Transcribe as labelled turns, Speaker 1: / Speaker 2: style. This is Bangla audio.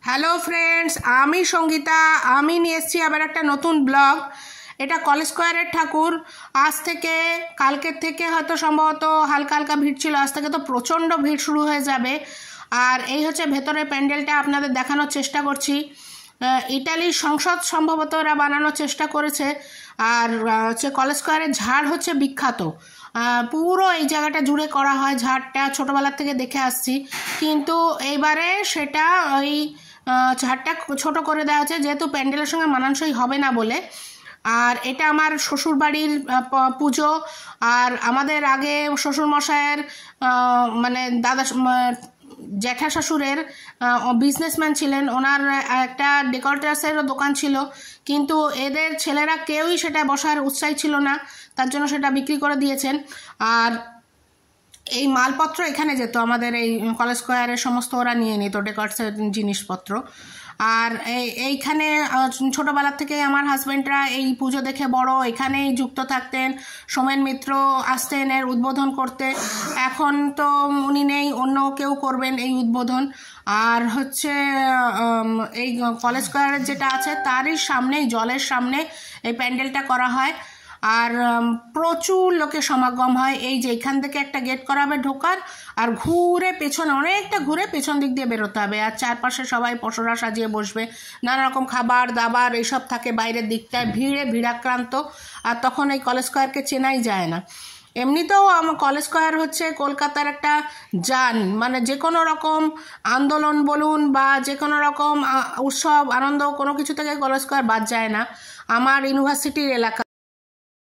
Speaker 1: হ্যালো ফ্রেন্ডস, আমি সঙ্গীতা। আমি নিয়ে এসেছি আবার একটা নতুন ব্লগ। এটা কলেজ স্কোয়ারের ঠাকুর। আজ থেকে কালকের থেকে হয়তো সম্ভবত হালকা হালকা ভিড় ছিল, আজ থেকে তো প্রচণ্ড ভিড় শুরু হয়ে যাবে। আর এই হচ্ছে ভেতরের প্যান্ডেলটা, আপনাদের দেখানোর চেষ্টা করছি। ইটালির সংসদ সম্ভবত ওরা বানানোর চেষ্টা করেছে। আর হচ্ছে কলেজ স্কোয়ারের ঝাড় হচ্ছে বিখ্যাত, পুরো এই জায়গাটা জুড়ে করা হয়। ঝাড়টা ছোটোবেলার থেকে দেখে আসছি, কিন্তু এইবারে সেটা ওই ঝাড়টা ছোট করে দেওয়া হচ্ছে, যেহেতু প্যান্ডেলের সঙ্গে মানানসই হবে না বলে। আর এটা আমার শ্বশুরবাড়ির পুজো। আর আমাদের আগে শ্বশুরমশাইয়ের মানে দাদা জ্যাঠা শ্বশুরের বিজনেসম্যান ছিলেন, ওনার একটা ডেকোরেটার্সেরও দোকান ছিল, কিন্তু এদের ছেলেরা কেউই সেটা বসার উৎসাহী ছিল না, তার জন্য সেটা বিক্রি করে দিয়েছেন। আর এই মালপত্র এখানে যেত, আমাদের এই কলেজ স্কোয়ারের সমস্ত ওরা নিয়ে নিত ডেকোরেটসের জিনিসপত্র। আর এইখানে ছোটোবেলার থেকে আমার হাজব্যান্ডরা এই পুজো দেখে বড়, এখানেই যুক্ত থাকতেন। সোমেন মিত্র আসতেন এর উদ্বোধন করতে, এখন তো উনি নেই, অন্য কেউ করবেন এই উদ্বোধন। আর হচ্ছে এই কলেজ স্কোয়ারের যেটা আছে তারই সামনেই, জলের সামনে এই প্যান্ডেলটা করা হয়। আর প্রচুর লোকের সমাগম হয়। এই যে এখান থেকে একটা গেট করা হবে ঢোকার, আর ঘুরে পেছনে অনেকটা ঘুরে পেছন দিক দিয়ে বেরোতে হবে। আর চারপাশে সবাই পসরা সাজিয়ে বসবে, নানা রকম খাবার দাবার এইসব থাকে বাইরের দিকটায়, ভিড়ে ভিড়াক্রান্ত। আর তখন এই কলেজ স্কোয়ারকে চেনাই যায় না। এমনিতেও আমার কলেজ স্কোয়ার হচ্ছে কলকাতার একটা জান, মানে যে কোনো রকম আন্দোলন বলুন বা যে কোনো রকম উৎসব আনন্দ কোনো কিছু থেকে কলেজ স্কোয়ার বাদ যায় না। আমার ইউনিভার্সিটির এলাকা।